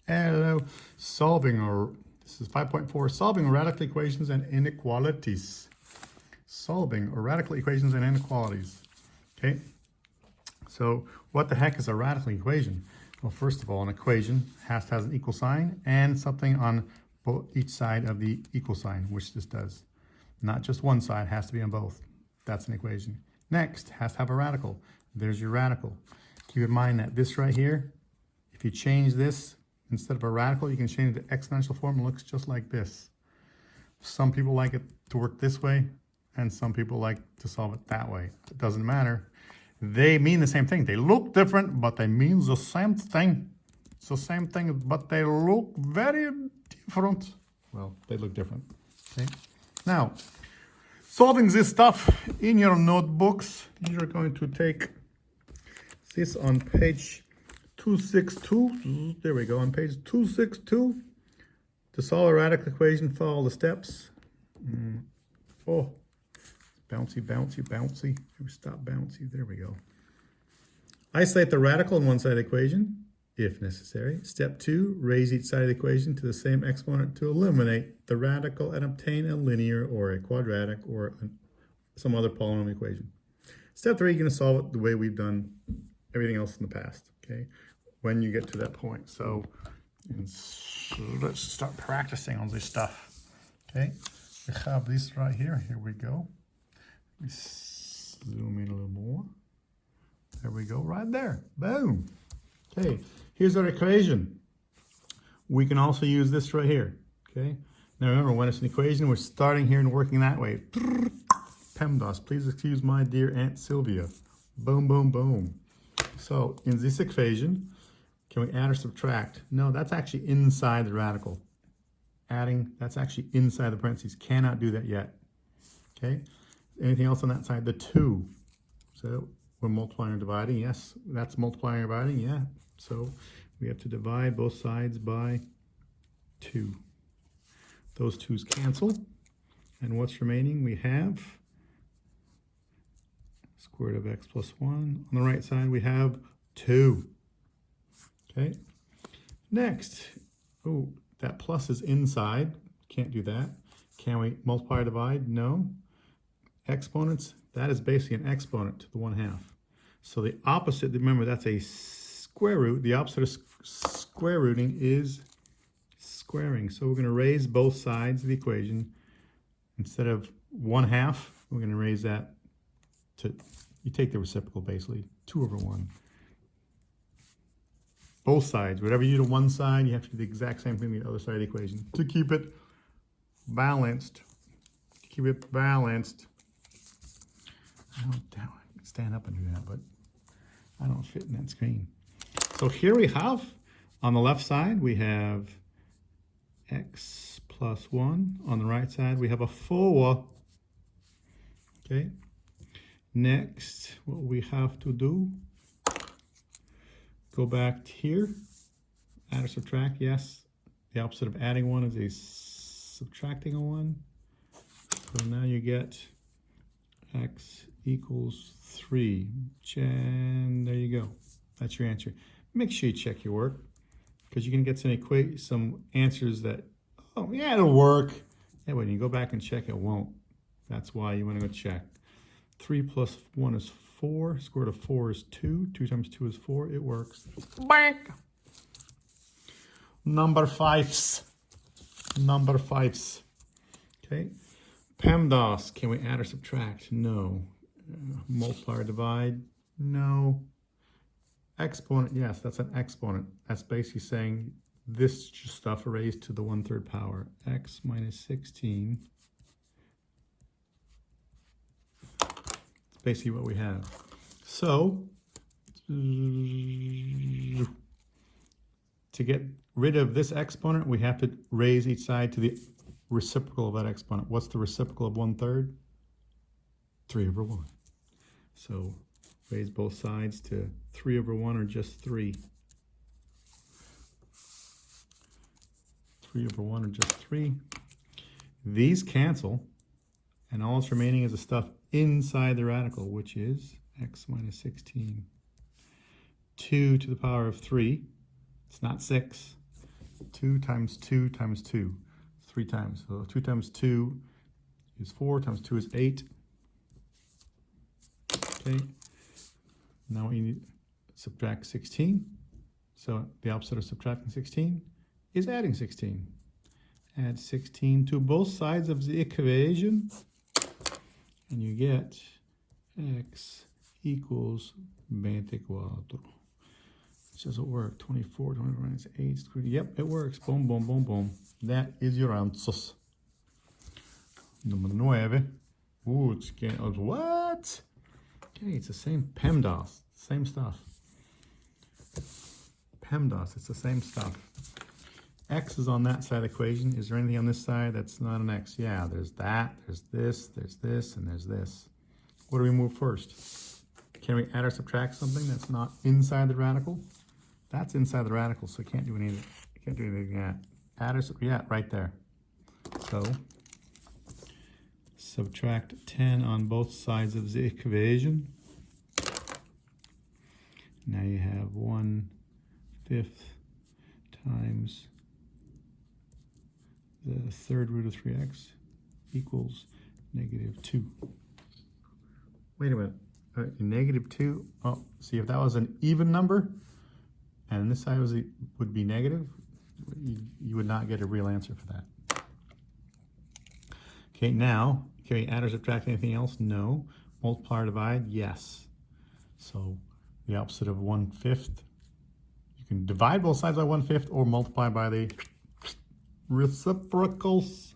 Hello. This is 5.4, solving radical equations and inequalities. Solving radical equations and inequalities. Okay, so what the heck is a radical equation? Well, first of all, an equation has to have an equal sign and something on each side of the equal sign, which this does. Not just one side, has to be on both. That's an equation. Next, has to have a radical. There's your radical. Keep in mind that this right here, if you change this, instead of a radical, you can change it to exponential form. It looks just like this. Some people like it to work this way, and some people like to solve it that way. It doesn't matter. They mean the same thing. They look different, but they mean the same thing. It's the same thing, but they look very different. Well, they look different. Okay. Now, solving this stuff in your notebooks, you're going to take this on page 262. There we go. On page 262, to solve a radical equation, follow the steps. Oh, bouncy, bouncy, bouncy. Stop bouncy. There we go. Isolate the radical on one side of the equation, if necessary. Step 2, raise each side of the equation to the same exponent to eliminate the radical and obtain a linear or a quadratic or some other polynomial equation. Step 3, you're going to solve it the way we've done everything else in the past, okay, when you get to that point. So let's start practicing on this stuff, okay? We have this right here. Here we go. We zoom in a little more. There we go, right there. Boom. Okay, here's our equation. We can also use this right here, okay? Now remember, when it's an equation, we're starting here and working that way. PEMDAS, please excuse my dear Aunt Sylvia. Boom, boom, boom. So in this equation, can we add or subtract? No, that's actually inside the radical. Adding, that's actually inside the parentheses. Cannot do that yet. Okay. Anything else on that side? The 2. So we're multiplying or dividing. Yes, that's multiplying or dividing. Yeah. So we have to divide both sides by 2. Those 2's cancel. And what's remaining? We have square root of x plus 1. On the right side, we have 2. Okay. Next. Oh, that plus is inside. Can't do that. Can we multiply or divide? No. Exponents, that is basically an exponent to the 1/2. So the opposite, remember, that's a square root. The opposite of square rooting is squaring. So we're going to raise both sides of the equation. Instead of 1/2, we're going to raise that to, you take the reciprocal basically, 2/1. Both sides, whatever you do to one side, you have to do the exact same thing to the other side of the equation to keep it balanced. To keep it balanced. I don't stand up and do that, but I don't fit in that screen. So here we have, on the left side, we have x plus 1. On the right side, we have a 4. Okay. Next, what we have to do, go back to here, add or subtract. Yes, the opposite of adding 1 is a subtracting a 1. So now you get x equals 3. And there you go. That's your answer. Make sure you check your work, because you can get some answers that, oh yeah, it'll work. And when you go back and check, it won't. That's why you want to go check. 3 plus 1 is 4. Square root of 4 is 2. 2 times 2 is 4. It works. Bang! Number 5s. Number 5s. Okay. PEMDAS. Can we add or subtract? No. Multiply or divide? No. Exponent. Yes, that's an exponent. That's basically saying this stuff raised to the 1/3 power. X minus 16. Basically what we have. So to get rid of this exponent, we have to raise each side to the reciprocal of that exponent. What's the reciprocal of 1/3? 3/1. So raise both sides to 3/1 or just 3. 3/1 or just 3. These cancel, and all that's remaining is the stuff inside the radical, which is x minus 16. 2 to the power of 3. It's not 6. 2 times 2 times 2. 3 times. So 2 times 2 is 4, times 2 is 8. Okay. Now we need to subtract 16. So the opposite of subtracting 16 is adding 16. Add 16 to both sides of the equation, and you get x equals 24. Does it work? 24 minus 8 squared. Yep, it works. Boom, boom, boom, boom. That is your answers. Number 9. Ooh, it's getting, what? Okay, it's the same PEMDAS. Same stuff. PEMDAS, it's the same stuff. X is on that side of the equation. Is there anything on this side that's not an X? Yeah, there's that, there's this, and there's this. What do we move first? Can we add or subtract something that's not inside the radical? That's inside the radical, so can't do anything. Can't do anything yet. Add or subtract, yeah, right there. So subtract 10 on both sides of the equation. Now you have 1/5 times the third root of 3x equals -2. Wait a minute. -2. Oh, see, if that was an even number, and this side would be negative, you would not get a real answer for that. Okay, now, can we add or subtract anything else? No. Multiply or divide? Yes. So the opposite of 1/5. You can divide both sides by 1/5 or multiply by the reciprocals.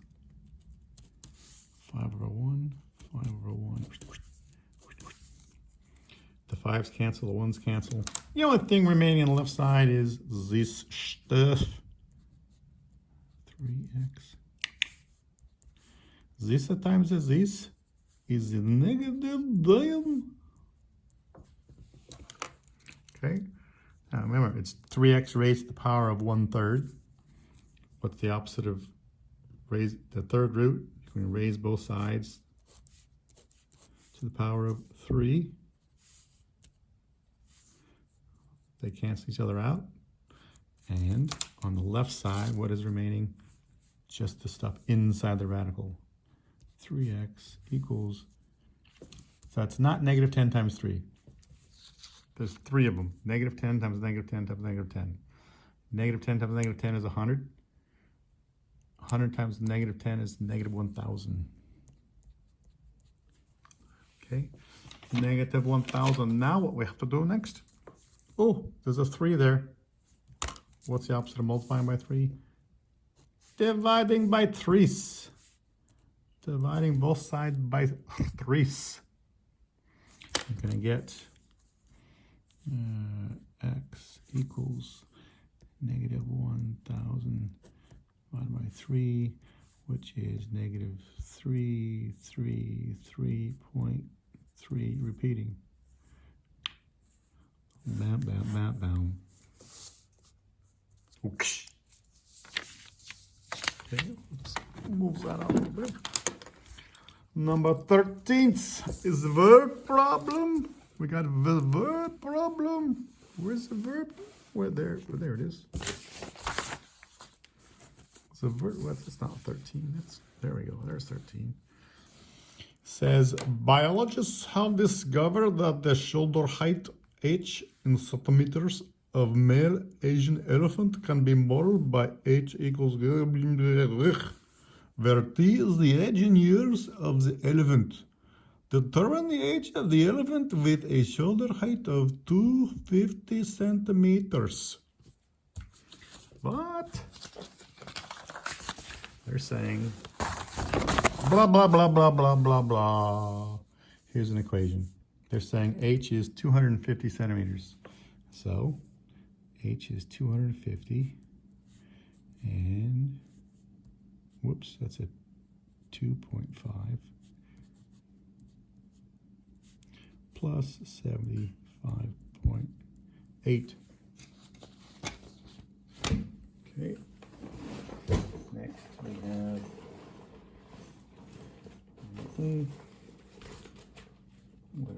5/1, 5/1. The 5's cancel, the 1's cancel. The only thing remaining on the left side is this stuff. 3x. This times this is -9. Okay. Now remember, it's 3x raised to the power of 1/3. What's the opposite of raise the third root? You can raise both sides to the power of 3. They cancel each other out. And on the left side, what is remaining? Just the stuff inside the radical. 3x equals, so it's not -10 times 3. There's 3 of them. -10 times -10 times -10. -10 times -10 is 100. 100 times -10 is -1000. Okay, -1000. Now what we have to do next? Oh, there's a 3 there. What's the opposite of multiplying by 3? Dividing by 3's. Dividing both sides by 3's. You're going to get x equals -1000 divided by 3, which is -333.3, repeating. Bam, bam, bam, bam. Okay, let's move that out a little bit. Number 13 is the word problem. We got a verb problem. Where's the verb? There it is. It's a verb. It's not 13. There we go. There's 13. Says biologists have discovered that the shoulder height h in centimeters of male Asian elephant can be modeled by h equals where t is the age in years of the elephant. Determine the age of the elephant with a shoulder height of 250 centimeters. What? They're saying blah, blah, blah, blah, blah, blah, blah. Here's an equation. They're saying h is 250 centimeters. So h is 250 and, whoops, that's a 2.5 plus 75.8. Okay. Next we have we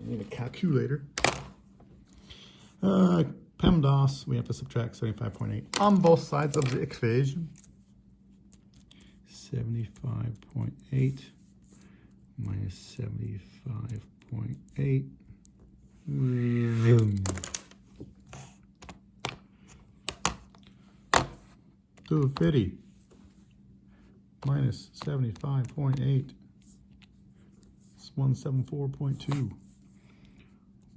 need a calculator. PEMDAS PEMDAS, we have to subtract 75.8 on both sides of the equation. 75.8 minus 75.8. 250 minus 75.8. It's 174.2.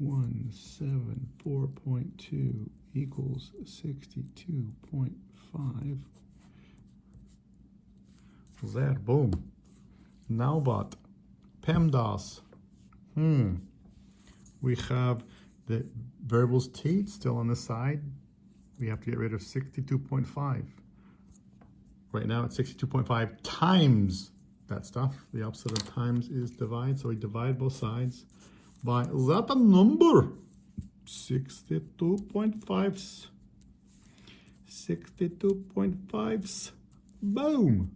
174.2 equals 62.5. There, boom. Now what? PEMDAS. We have the variables t still on the side. We have to get rid of 62.5. Right now it's 62.5 times that stuff. The opposite of times is divide. So we divide both sides by, is that a number? 62.5s. 62.5s. Boom.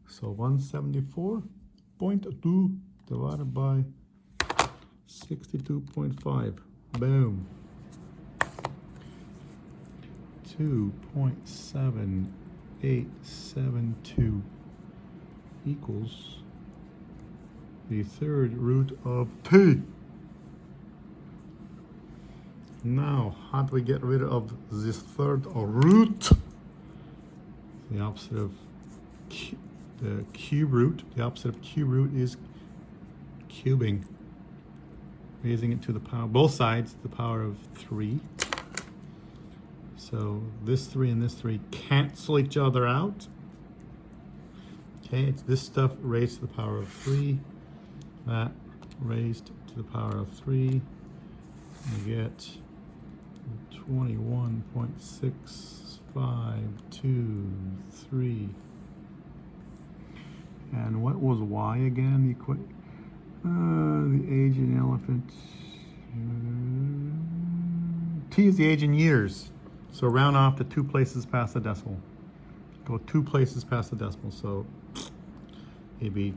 So 174.2 divided by 62.5. Boom. 2.7872 equals the third root of t. Now, how do we get rid of this third root? The opposite of the cube root. The opposite of cube root is cubing. Raising it to the power, both sides, the power of 3. So this 3 and this 3 cancel each other out. Okay, it's this stuff raised to the power of 3. That raised to the power of 3. We get 21.6523. And what was y again in the equation? The age in elephant. T is the age in years. So round off to 2 places past the decimal. Go 2 places past the decimal. So it'd be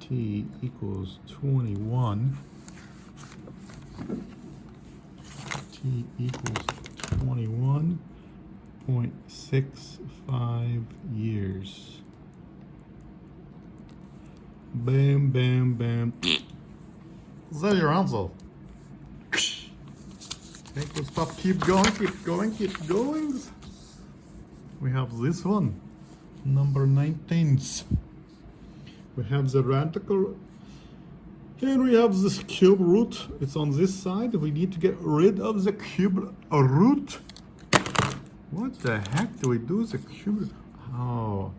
T equals 21. T equals 21.65 years. Bam, bam, bam. Is that your answer? Okay, good stuff. Keep going, keep going, keep going. We have this one, number 19. We have the radical, and we have this cube root. It's on this side. We need to get rid of the cube root. What the heck do we do with the cube? Oh,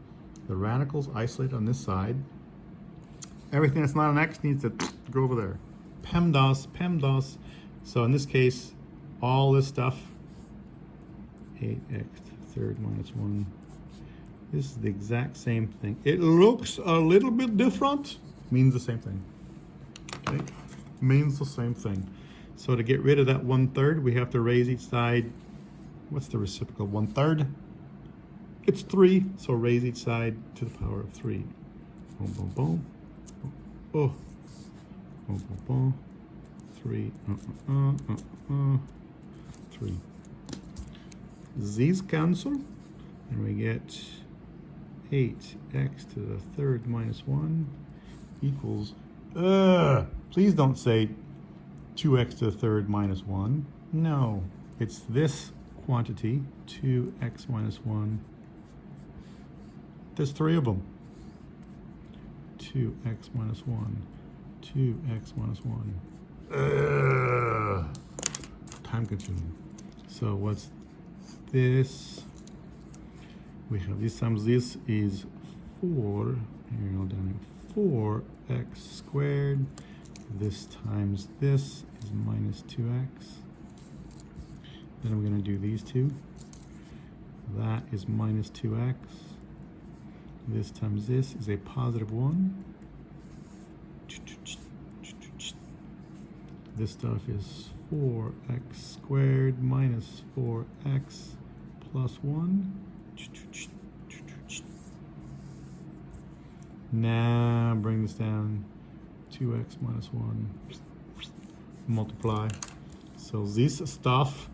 the radicals isolate on this side. Everything that's not an x needs to go over there. PEMDAS, PEMDAS. So in this case, all this stuff, 8x third minus 1. This is the exact same thing. It looks a little bit different, means the same thing. Okay, means the same thing. So to get rid of that 1/3, we have to raise each side. What's the reciprocal? 1/3? It's 3, so raise each side to the power of 3. Boom, boom, boom. Oh, boom, boom, boom. 3, 3. These cancel, and we get 8x to the third minus 1 equals, please don't say 2x to the third minus 1. No, it's this quantity, 2x minus 1. There's 3 of them. 2x minus 1, 2x minus 1. Time consuming. So what's this? We have this times this is 4. Here we go down here. 4x squared. This times this is minus 2x. Then we're going to do these two. That is minus 2x. This times this is a positive 1. This stuff is 4x squared minus 4x plus 1. Now bring this down. 2x minus 1 multiply. So this stuff,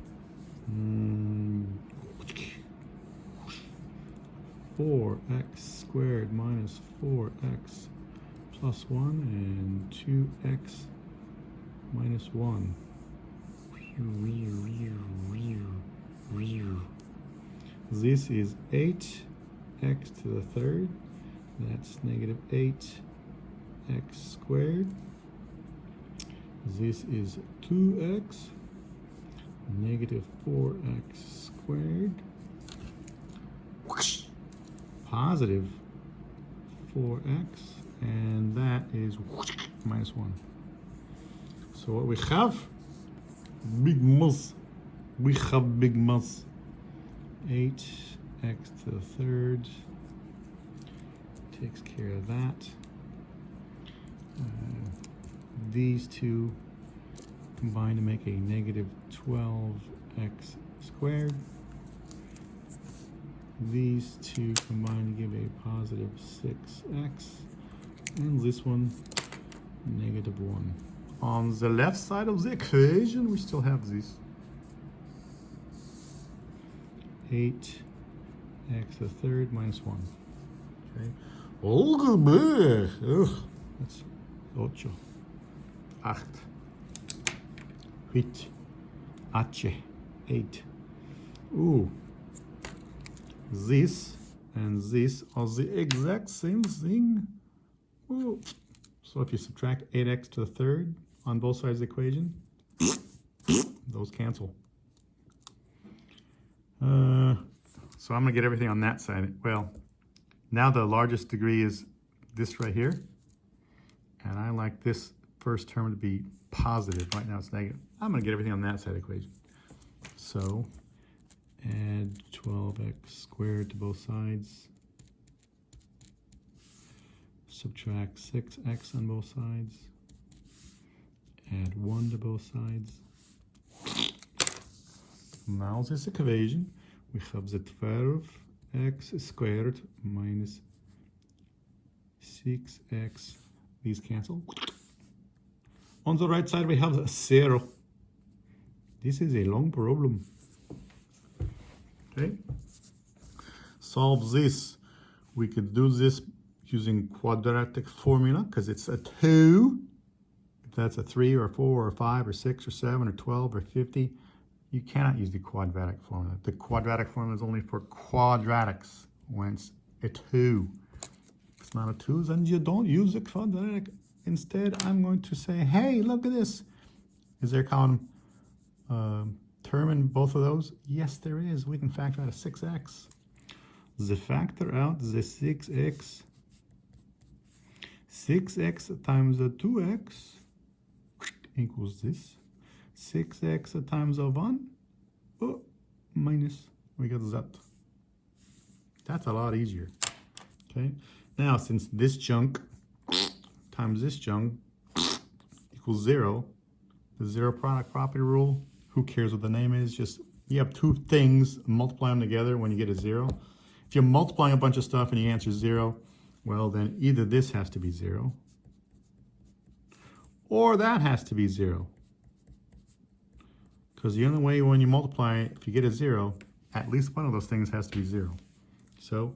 4x squared minus 4x plus 1 and 2x minus 1. This is 8x to the third. That's negative 8x squared. This is 2x, negative 4x squared, positive 4x, and that is minus 1. So what we have, big muss. We have big muss. 8x to the third takes care of that. These two combine to make a negative 12x squared. These two combine to give a positive 6x. And this one, negative 1. On the left side of the equation, we still have this. 8x to the third minus 1. Okay. That's 8. 8. 8. Ooh. This and this are the exact same thing. Ooh. So if you subtract 8x to the third on both sides of the equation, those cancel. So I'm going to get everything on that side. Well, now the largest degree is this right here. And I like this first term to be positive. Right now it's negative. I'm going to get everything on that side of the equation. So add 12x squared to both sides. Subtract 6x on both sides. Add 1 to both sides. Now this equation, we have the 12x squared minus 6x. These cancel. On the right side, we have 0. This is a long problem. Okay. Solve this. We could do this using quadratic formula because it's a 2. If that's a 3 or a 4 or 5 or 6 or 7 or 12 or 50, you cannot use the quadratic formula. The quadratic formula is only for quadratics when it's a 2. If it's not a 2, then you don't use the quadratic. Instead, I'm going to say, hey, look at this. Is there a common term in both of those? Yes, there is. We can factor out a 6x. The factor out the 6x. 6x times a 2x equals this. 6x times a 1, minus, we get that. That's a lot easier. Okay. Now, since this chunk times this chunk equals 0, the zero product property rule, who cares what the name is? Just, you have two things, multiply them together when you get a 0. If you're multiplying a bunch of stuff and you answer 0, well, then either this has to be 0 or that has to be 0. Because the only way when you multiply, if you get a 0, at least one of those things has to be 0. So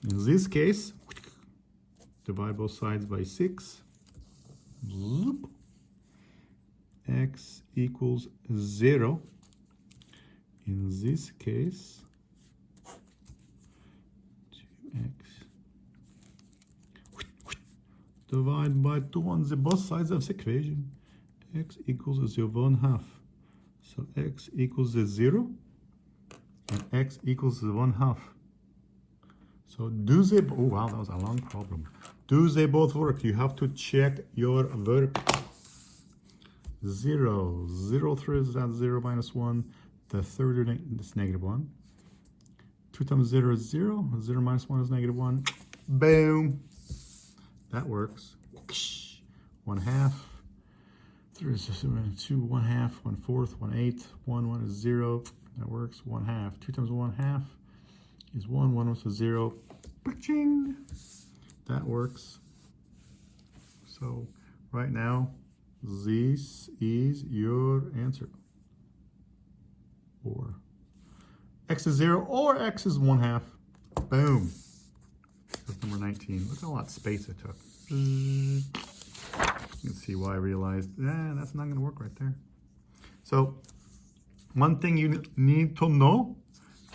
in this case, divide both sides by 6. Zoop. X equals 0. In this case, 2x. Divide by 2 on the both sides of the equation. X equals 0.5. So x equals 0 and x equals 1/2. So do they, oh wow, that was a long problem. Do they both work? You have to check your work. 0, 0 through that 0 minus 1. The third is negative 1. 2 times 0 is 0. 0 minus 1 is negative 1. Boom. That works. 1/2. 3 is 2, 1/2, 1/4, 1/8, 1 is 0. That works. 1/2. 2 times 1/2 is 1. 1 is 0. Ching. That works. So right now This is your answer. Or x is 0 or x is 1/2. Boom. That's number 19. Look how much space it took. You can see why I realized, that's not going to work right there. So, one thing you need to know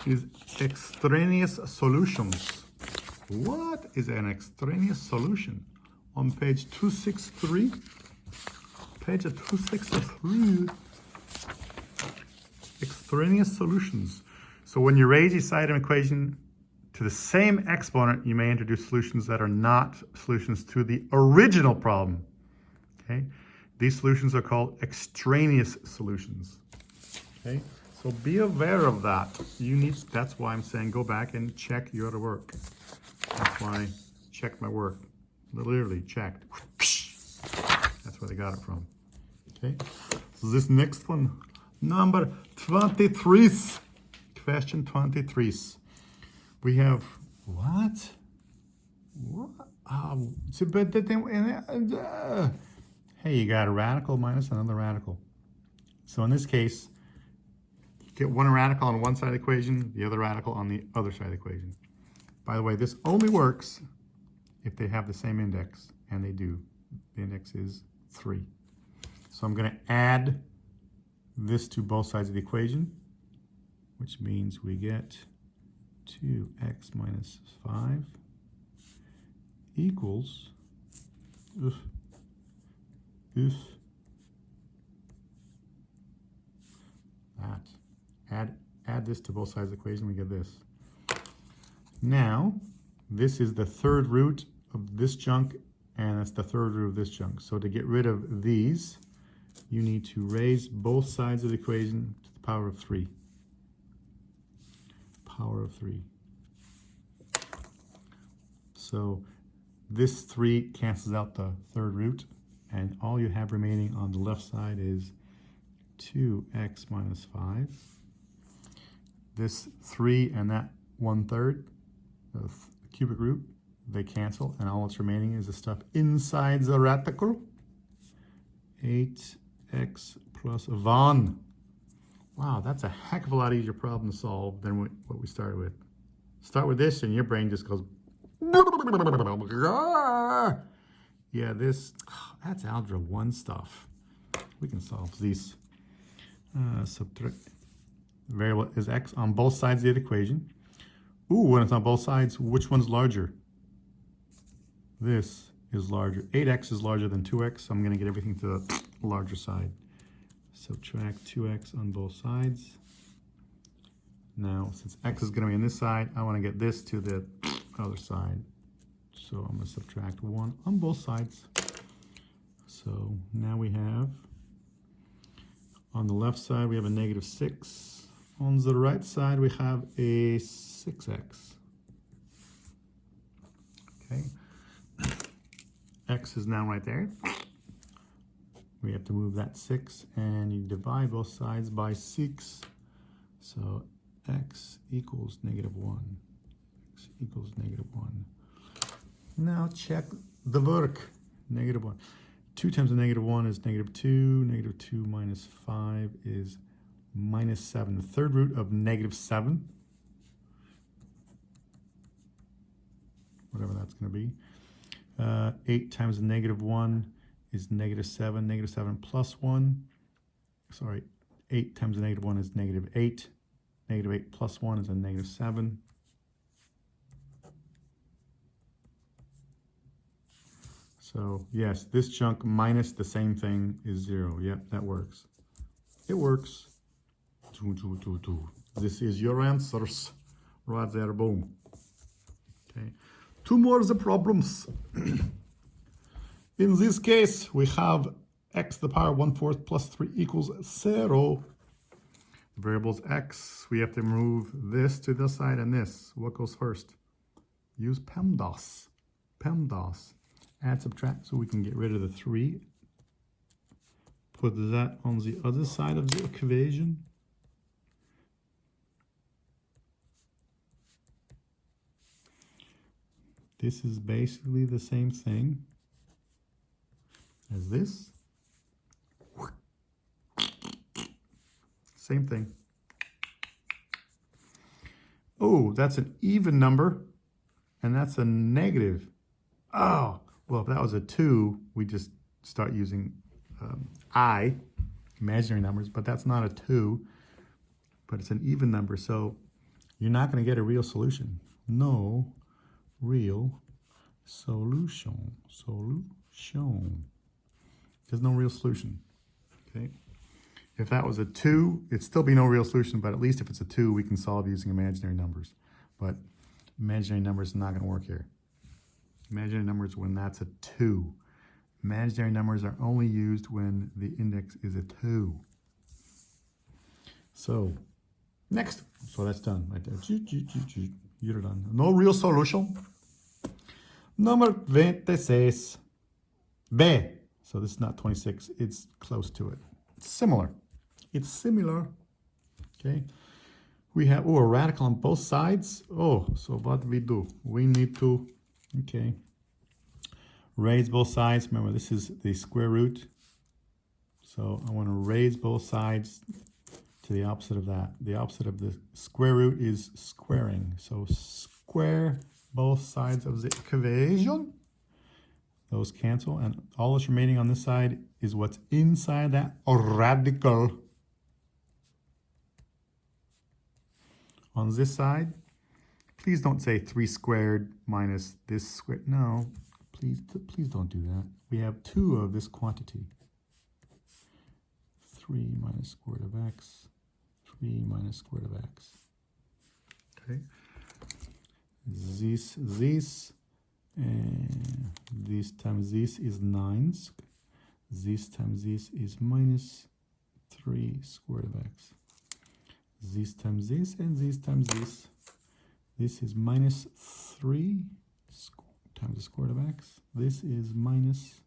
is extraneous solutions. What is an extraneous solution? On page 263, page 263, extraneous solutions. So when you raise your side of an equation to the same exponent, you may introduce solutions that are not solutions to the original problem. Okay, these solutions are called extraneous solutions. Okay, so be aware of that. That's why I'm saying go back and check your other work. That's why I checked my work. Literally checked. That's where they got it from. Okay, so this next one, number 23, question 23. We have what? Hey, you got a radical minus another radical. So in this case, you get one radical on one side of the equation, the other radical on the other side of the equation. By the way, this only works if they have the same index, and they do. The index is 3. So I'm going to add this to both sides of the equation, which means we get 2x minus 5 equals that. Add this to both sides of the equation, we get this. Now, this is the third root of this chunk, and it's the third root of this chunk. So to get rid of these, you need to raise both sides of the equation to the power of 3. Power of 3. So this 3 cancels out the third root, and all you have remaining on the left side is 2x minus 5. This 3 and that 1/3, the cubic root, they cancel, and all that's remaining is the stuff inside the radical. 8x plus 1. Wow, that's a heck of a lot easier problem to solve than what we started with. Start with this and your brain just goes, yeah, that's algebra 1 stuff. We can solve these. Subtract. The variable is x on both sides of the equation. Ooh, when it's on both sides, which one's larger? This is larger. 8x is larger than 2x, so I'm going to get everything to the larger side. Subtract 2x on both sides. Now, since x is going to be on this side, I want to get this to the other side. So I'm going to subtract 1 on both sides. So now we have, on the left side, we have a negative 6. On the right side, we have a 6x. Okay. X is now right there. We have to move that 6, and you divide both sides by 6. So x equals negative 1. X equals negative 1. Now check the work. Negative 1. 2 times the negative 1 is negative 2. Negative 2 minus 5 is minus 7. The third root of negative 7. Whatever that's going to be. 8 times the negative 1 is negative 7. Negative 7 plus 1. Sorry, 8 times the negative 1 is negative 8. Negative 8 plus 1 is a negative 7. So, yes, this chunk minus the same thing is 0. Yep, that works. It works. This is your answers. Right there, boom. Okay. 2 more of the problems. In this case, we have x to the power 1/4 plus 3 equals 0. The variable is x. We have to move this to this side and this. What goes first? Use PEMDAS. PEMDAS. Add, subtract, so we can get rid of the 3. Put that on the other side of the equation. This is basically the same thing as this. Same thing. Oh, that's an even number, and that's a negative. Oh, well, if that was a 2, we just start using imaginary numbers, but that's not a 2, but it's an even number, so you're not going to get a real solution. No real solution. There's no real solution, okay? If that was a 2, it'd still be no real solution, but at least if it's a 2, we can solve using imaginary numbers. But imaginary numbers are not going to work here. Imaginary numbers when that's a 2. Imaginary numbers are only used when the index is a 2. So, next. So that's done right there. You're done. No real solution. Number 26. B. So this is not 26. It's close to it. It's similar. It's similar. Okay. We have, a radical on both sides. Oh, so what do we do? We need to, okay, raise both sides. Remember, this is the square root. So I want to raise both sides to the opposite of that. The opposite of the square root is squaring. So square both sides of the equation. Those cancel, and all that's remaining on this side is what's inside that radical. On this side, please don't say 3 squared minus this squared. No, please don't do that. We have 2 of this quantity. 3 minus square root of x. 3 minus square root of x. Okay. This, and this times this is 9. This times this is minus 3 square root of x. This times this and this times this. This is minus 3 times the square root of x. This is minus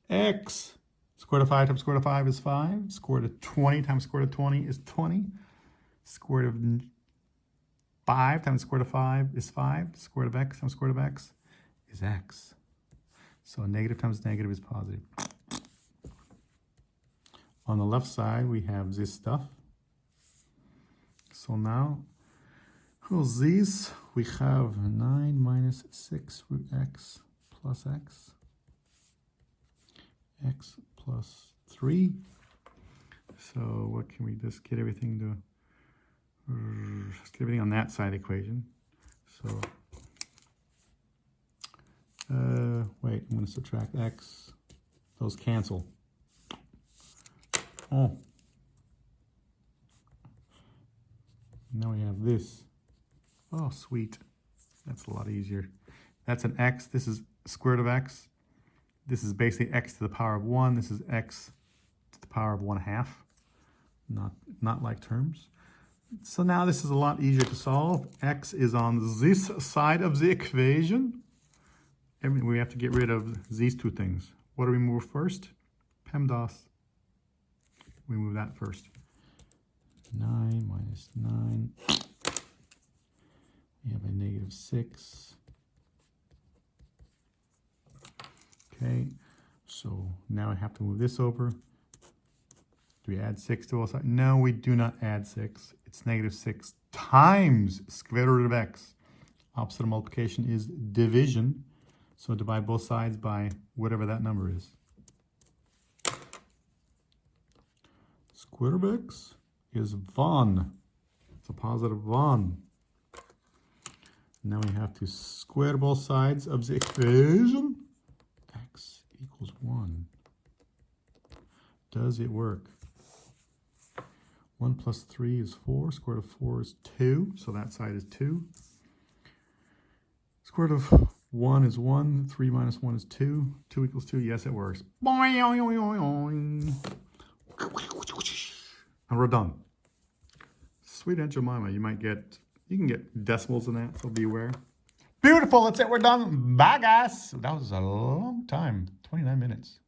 x. Square root of 5 times square root of 5 is 5. Square root of 20 times square root of 20 is 20. Square root of 5 times square root of 5 is 5. Square root of x times square root of x is x. So negative times negative is positive. On the left side, we have this stuff. So now, this, we have 9 minus 6 root x plus x. X plus 3. So what can we just get everything to, let's get everything on that side equation. So, wait, I'm going to subtract x. Those cancel. Oh. Now we have this. Oh, sweet. That's a lot easier. That's an x. This is square root of x. This is basically x to the power of 1. This is x to the power of 1/2. Not like terms. So now this is a lot easier to solve. X is on this side of the equation. We have to get rid of these two things. What do we move first? PEMDAS. We move that first. 9 minus 9. We have a negative 6. Okay, so now I have to move this over. Do we add 6 to both sides? No, we do not add 6. It's negative 6 times square root of x. Opposite of multiplication is division. So divide both sides by whatever that number is. Square root of x is 1. It's a positive 1. Now we have to square both sides of the equation. X equals 1. Does it work? 1 plus 3 is 4. Square root of 4 is 2. So that side is 2. Square root of 1 is 1. 3 minus 1 is 2. 2 equals 2. Yes, it works. And we're done. Sweet Aunt Jemima. You can get decimals in that, so beware. Beautiful. That's it. We're done. Bye, guys. That was a long time. 29 minutes.